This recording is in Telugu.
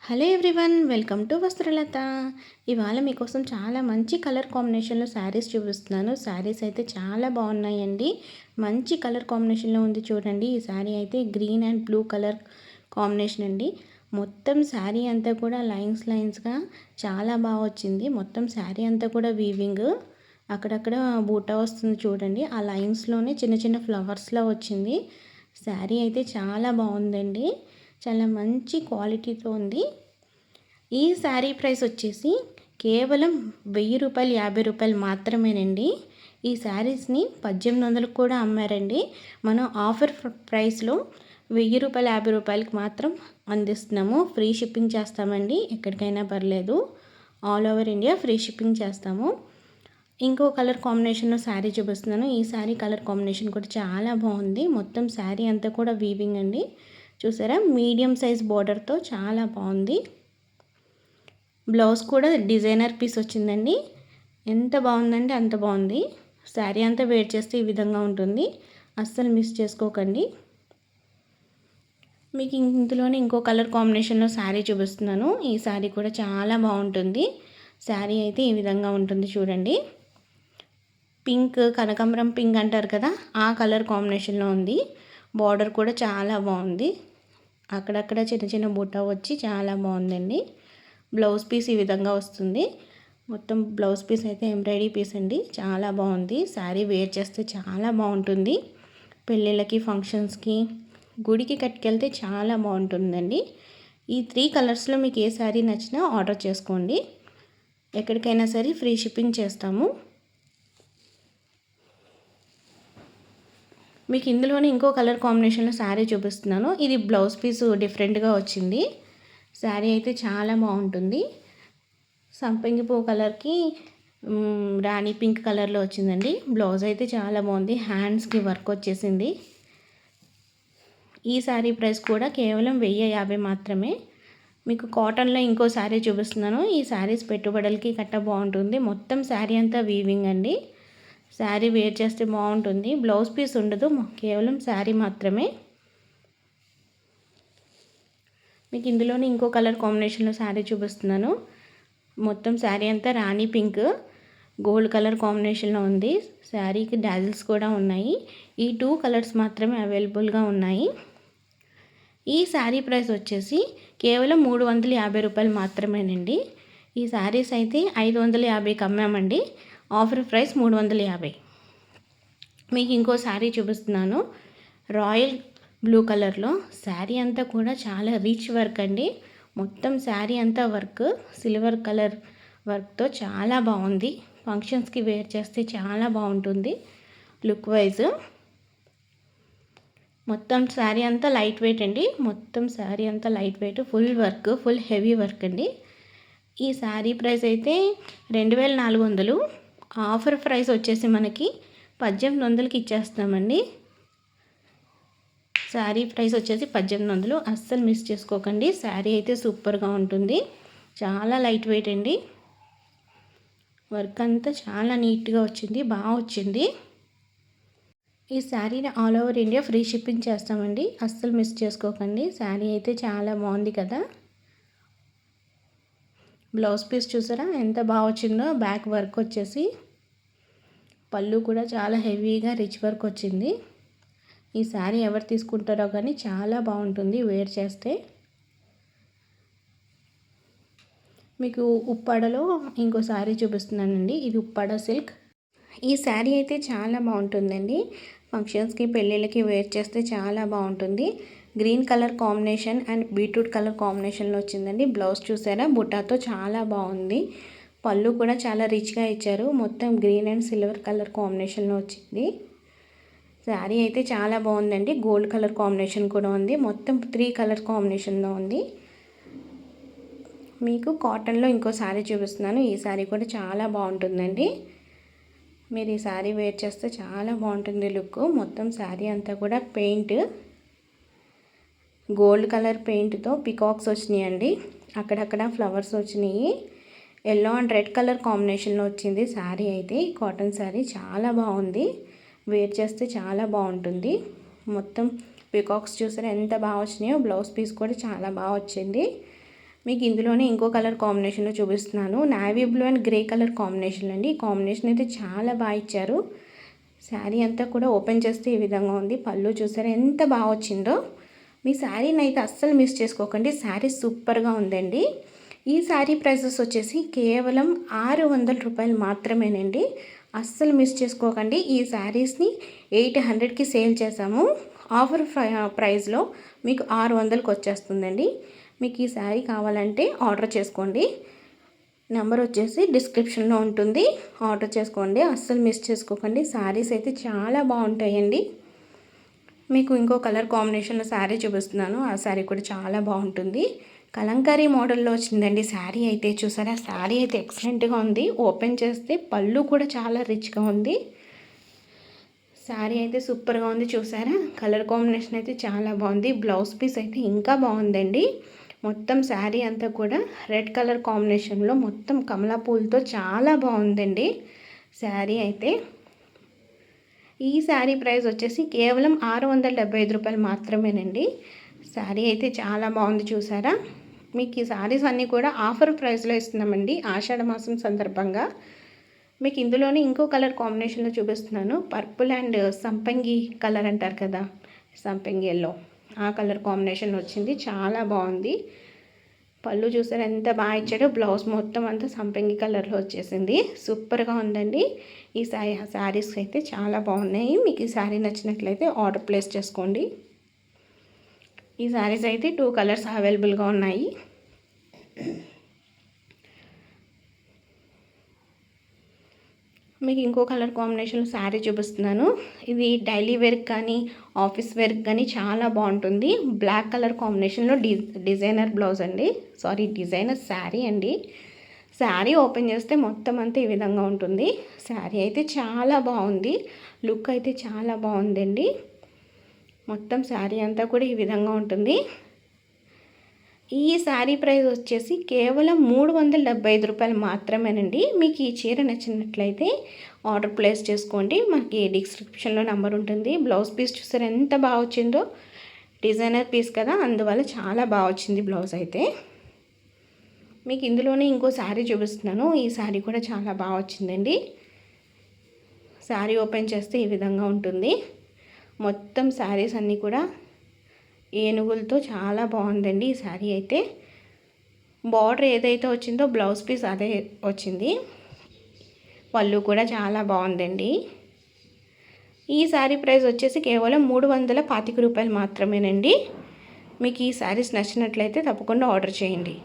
Hello everyone, welcome to Vastralatha. ఇవాళ మీకోసం చాలా మంచి కలర్ కాంబినేషన్లో శారీస్ చూపిస్తున్నాను. శారీస్ అయితే చాలా బాగున్నాయండి. మంచి కలర్ కాంబినేషన్లో ఉంది చూడండి. ఈ శారీ అయితే green and blue colour combination అండి. మొత్తం శారీ అంతా కూడా లైన్స్గా చాలా బాగా వచ్చింది. మొత్తం శారీ అంతా కూడా వీవింగ్, అక్కడక్కడ బూటా వస్తుంది చూడండి. ఆ లైన్స్లోనే చిన్న చిన్న ఫ్లవర్స్లా వచ్చింది. శారీ అయితే చాలా బాగుందండి. చాలా మంచి క్వాలిటీతో ఉంది. ఈ శారీ ప్రైస్ వచ్చేసి కేవలం 1000 రూపాయలు, 50 రూపాయలు మాత్రమేనండి. ఈ శారీస్ని 1800కు కూడా అమ్మారండి. మనం ఆఫర్ ప్రైస్లో 1000 రూపాయలు, 50 రూపాయలకి మాత్రం అందిస్తున్నాము. ఫ్రీ షిప్పింగ్ చేస్తామండి, ఎక్కడికైనా పర్లేదు. All over India free shipping చేస్తాము. ఇంకో కలర్ కాంబినేషన్లో శారీ చూపిస్తున్నాను. ఈ శారీ కలర్ కాంబినేషన్ కూడా చాలా బాగుంది. మొత్తం శారీ అంతా కూడా వీవింగ్ అండి. చూసారా, మీడియం సైజ్ బోర్డర్తో చాలా బాగుంది. బ్లౌజ్ కూడా డిజైనర్ పీస్ వచ్చిందండి. ఎంత బాగుందంటే అంత బాగుంది. శారీ అంతా వేర్ చేస్తే ఈ విధంగా ఉంటుంది. అస్సలు మిస్ చేసుకోకండి. మీకు ఇందులోనే ఇంకో కలర్ కాంబినేషన్లో శారీ చూపిస్తున్నాను. ఈ శారీ కూడా చాలా బాగుంటుంది. శారీ అయితే ఈ విధంగా ఉంటుంది చూడండి. పింక్, కనకాంబరం పింక్ అంటారు కదా, ఆ కలర్ కాంబినేషన్లో ఉంది. బార్డర్ కూడా చాలా బాగుంది. అక్కడక్కడ చిన్న చిన్న బుట్ట వచ్చి చాలా బాగుందండి. బ్లౌజ్ పీస్ ఈ విధంగా వస్తుంది. మొత్తం బ్లౌజ్ పీస్ అయితే ఎంబ్రాయిడరీ పీస్ అండి. చాలా బాగుంది. శారీ వేర్ చేస్తే చాలా బాగుంటుంది. పెళ్ళిళ్ళకి, ఫంక్షన్స్కి, గుడికి కట్టుకెళ్తే చాలా బాగుంటుందండి. ఈ 3 కలర్స్లో మీకు ఏ శారీ నచ్చినా ఆర్డర్ చేసుకోండి. ఎక్కడికైనా సరే ఫ్రీ షిప్పింగ్ చేస్తాము. మీకు ఇందులోనే ఇంకో కలర్ కాంబినేషన్లో శారీ చూపిస్తున్నాను. ఇది బ్లౌజ్ పీసు డిఫరెంట్గా వచ్చింది. శారీ అయితే చాలా బాగుంటుంది. సంపంగి పువ్వు కలర్కి రాణి పింక్ కలర్లో వచ్చిందండి. బ్లౌజ్ అయితే చాలా బాగుంది. హ్యాండ్స్కి వర్క్ వచ్చేసింది. ఈ శారీ ప్రైస్ కూడా కేవలం 1050 మాత్రమే. మీకు కాటన్లో ఇంకో శారీ చూపిస్తున్నాను. ఈ శారీస్ పెట్టుబడులకి కట్ట బాగుంటుంది. మొత్తం శారీ అంతా వీవింగ్ అండి. శారీ వేర్ చేస్తే బాగుంటుంది. బ్లౌజ్ పీస్ ఉండదు, కేవలం శారీ మాత్రమే. మీకు ఇందులోనే ఇంకో కలర్ కాంబినేషన్లో శారీ చూపిస్తున్నాను. మొత్తం శారీ అంతా రాణి పింక్, గోల్డ్ కలర్ కాంబినేషన్లో ఉంది. శారీకి డాజిల్స్ కూడా ఉన్నాయి. ఈ 2 కలర్స్ మాత్రమే అవైలబుల్గా ఉన్నాయి. ఈ శారీ ప్రైస్ వచ్చేసి కేవలం 350 రూపాయలు మాత్రమేనండి. ఈ శారీస్ అయితే 550కి అమ్మామండి. Offer price 350. మీకు ఇంకో శారీ చూపిస్తున్నాను. రాయల్ బ్లూ కలర్లో శారీ అంతా కూడా చాలా రిచ్ వర్క్ అండి. మొత్తం శారీ అంతా వర్క్, సిల్వర్ కలర్ వర్క్తో చాలా బాగుంది. ఫంక్షన్స్కి వేర్ చేస్తే చాలా బాగుంటుంది లుక్ వైజ్. మొత్తం శారీ అంతా లైట్ వెయిట్ అండి. మొత్తం శారీ అంతా light weight, full work, full heavy work అండి. ఈ శారీ ప్రైస్ అయితే 2400. ఆఫర్ ప్రైస్ వచ్చేసి మనకి 1800కి ఇచ్చేస్తామండి. శారీ ప్రైస్ వచ్చేసి 1800. అస్సలు మిస్ చేసుకోకండి. శారీ అయితే సూపర్గా ఉంటుంది. చాలా లైట్ వెయిట్ అండి. వర్క్ అంతా చాలా నీట్గా వచ్చింది, బాగా వచ్చింది. ఈ శారీని all over India free shipping చేస్తామండి. అస్సలు మిస్ చేసుకోకండి. శారీ అయితే చాలా బాగుంది కదా. బ్లౌజ్ పీస్ చూసారా ఎంత బాగా వచ్చిందో. బ్యాక్ వర్క్ వచ్చేసి, పళ్ళు కూడా చాలా హెవీగా రిచ్ వర్క్ వచ్చింది. ఈ శారీ ఎవరు తీసుకుంటారో కానీ చాలా బాగుంటుంది వేర్ చేస్తే. మీకు ఉప్పాడలో ఇంకో శారీ చూపిస్తున్నానండి. ఇది ఉప్పాడ సిల్క్. ఈ శారీ అయితే చాలా బాగుంటుందండి. ఫంక్షన్స్కి, పెళ్ళిళ్ళకి వేర్ చేస్తే చాలా బాగుంటుంది. Green colour combination and beetroot colour కాంబినేషన్లో వచ్చిందండి. బ్లౌజ్ చూసారా, బుట్టాతో చాలా బాగుంది. పళ్ళు కూడా చాలా రిచ్గా ఇచ్చారు. మొత్తం గ్రీన్ అండ్ సిల్వర్ కలర్ కాంబినేషన్లో వచ్చింది. శారీ అయితే చాలా బాగుందండి. గోల్డ్ కలర్ కాంబినేషన్ కూడా ఉంది. మొత్తం 3 కలర్ కాంబినేషన్లో ఉంది. మీకు కాటన్లో ఇంకో శారీ చూపిస్తున్నాను. ఈ శారీ కూడా చాలా బాగుంటుందండి. మీరు ఈ శారీ వేర్ చేస్తే చాలా బాగుంటుంది లుక్. మొత్తం శారీ అంతా కూడా పెయింట్, గోల్డ్ కలర్ పెయింట్తో పికాక్స్ వచ్చినాయండి. అక్కడక్కడ ఫ్లవర్స్ వచ్చినాయి. ఎల్లో అండ్ రెడ్ కలర్ కాంబినేషన్లో వచ్చింది శారీ అయితే. కాటన్ శారీ చాలా బాగుంది. వేర్ చేస్తే చాలా బాగుంటుంది. మొత్తం పికాక్స్ చూసారా ఎంత బాగా వచ్చినాయో. బ్లౌజ్ పీస్ కూడా చాలా బాగా వచ్చింది. మీకు ఇందులోనే ఇంకో కలర్ కాంబినేషన్లో చూపిస్తున్నాను. Navy blue and grey colour combination అండి. ఈ కాంబినేషన్ అయితే చాలా బాగా ఇచ్చారు. శారీ అంతా కూడా ఓపెన్ చేస్తే ఈ విధంగా ఉంది. పళ్ళు చూసారా ఎంత బాగా వచ్చిందో. మీ శారీని అయితే అస్సలు మిస్ చేసుకోకండి. శారీ సూపర్గా ఉందండి. ఈ శారీ ప్రైసెస్ వచ్చేసి కేవలం 600 రూపాయలు మాత్రమేనండి. అస్సలు మిస్ చేసుకోకండి. ఈ శారీస్ని 800కి సేల్ చేసాము. ఆఫర్ ప్రైస్లో మీకు 600కి వచ్చేస్తుందండి. మీకు ఈ శారీ కావాలంటే ఆర్డర్ చేసుకోండి. నెంబర్ వచ్చేసి డిస్క్రిప్షన్లో ఉంటుంది. ఆర్డర్ చేసుకోండి. అస్సలు మిస్ చేసుకోకండి. శారీస్ అయితే చాలా బాగుంటాయండి. మీకు ఇంకో కలర్ కాంబినేషన్లో శారీ చూపిస్తున్నాను. ఆ శారీ కూడా చాలా బాగుంటుంది. కలంకారీ మోడల్లో వచ్చిందండి శారీ అయితే. చూసారా, శారీ అయితే ఎక్సలెంట్గా ఉంది. ఓపెన్ చేస్తే పళ్ళు కూడా చాలా రిచ్గా ఉంది. శారీ అయితే సూపర్గా ఉంది. చూసారా, కలర్ కాంబినేషన్ అయితే చాలా బాగుంది. బ్లౌజ్ పీస్ అయితే ఇంకా బాగుందండి. మొత్తం శారీ అంతా కూడా రెడ్ కలర్ కాంబినేషన్లో మొత్తం కమలా పూలతో చాలా బాగుందండి శారీ అయితే. ఈ శారీ ప్రైస్ వచ్చేసి కేవలం 675 రూపాయలు మాత్రమేనండి. శారీ అయితే చాలా బాగుంది. చూసారా, మీకు ఈ శారీస్ అన్నీ కూడా ఆఫర్ ప్రైస్లో ఇస్తున్నామండి ఆషాఢ మాసం సందర్భంగా. మీకు ఇందులోనే ఇంకో కలర్ కాంబినేషన్లో చూపిస్తున్నాను. పర్పుల్ అండ్ సంపంగి కలర్ అంటారు కదా, సంపంగి ఎల్లో, ఆ కలర్ కాంబినేషన్ వచ్చింది. చాలా బాగుంది. పళ్ళు చూసారు ఎంత బాగా ఇచ్చాడో. బ్లౌజ్ మొత్తం అంతా సంపంగి కలర్లో వచ్చేసింది. సూపర్గా ఉందండి. ఈ శారీస్ అయితే చాలా బాగున్నాయి. మీకు ఈ శారీ నచ్చినట్లయితే ఆర్డర్ ప్లేస్ చేసుకోండి. ఈ శారీస్ అయితే 2 కలర్స్ అవైలబుల్గా ఉన్నాయి. మీకు ఇంకో కలర్ కాంబినేషన్లో శారీ చూపిస్తున్నాను. ఇది డైలీ వేర్కి కానీ ఆఫీస్ వేర్కి కానీ చాలా బాగుంటుంది. బ్లాక్ కలర్ కాంబినేషన్లో డిజైనర్ బ్లౌజ్ అండి, డిజైనర్ శారీ అండి. శారీ ఓపెన్ చేస్తే మొత్తం అంతా ఈ విధంగా ఉంటుంది. శారీ అయితే చాలా బాగుంది. లుక్ అయితే చాలా బాగుందండి. మొత్తం శారీ అంతా కూడా ఈ విధంగా ఉంటుంది. ఈ శారీ ప్రైస్ వచ్చేసి కేవలం 375 రూపాయలు మాత్రమేనండి. మీకు ఈ చీర నచ్చినట్లయితే ఆర్డర్ ప్లేస్ చేసుకోండి. మనకి డిస్క్రిప్షన్లో నెంబర్ ఉంటుంది. బ్లౌజ్ పీస్ చూసారు ఎంత బాగా వచ్చిందో. డిజైనర్ పీస్ కదా, అందువల్ల చాలా బాగా వచ్చింది బ్లౌజ్ అయితే. మీకు ఇందులోనే ఇంకో శారీ చూపిస్తున్నాను. ఈ శారీ కూడా చాలా బాగా వచ్చిందండి. శారీ ఓపెన్ చేస్తే ఈ విధంగా ఉంటుంది. మొత్తం శారీస్ అన్నీ కూడా ఏనుగులతో చాలా బాగుందండి ఈ శారీ అయితే. బార్డర్ ఏదైతే వచ్చిందో బ్లౌజ్ పీస్ అదే వచ్చింది. పళ్ళు కూడా చాలా బాగుందండి. ఈ శారీ ప్రైస్ వచ్చేసి కేవలం 325 రూపాయలు మాత్రమేనండి. మీకు ఈ శారీస్ నచ్చినట్లయితే తప్పకుండా ఆర్డర్ చేయండి.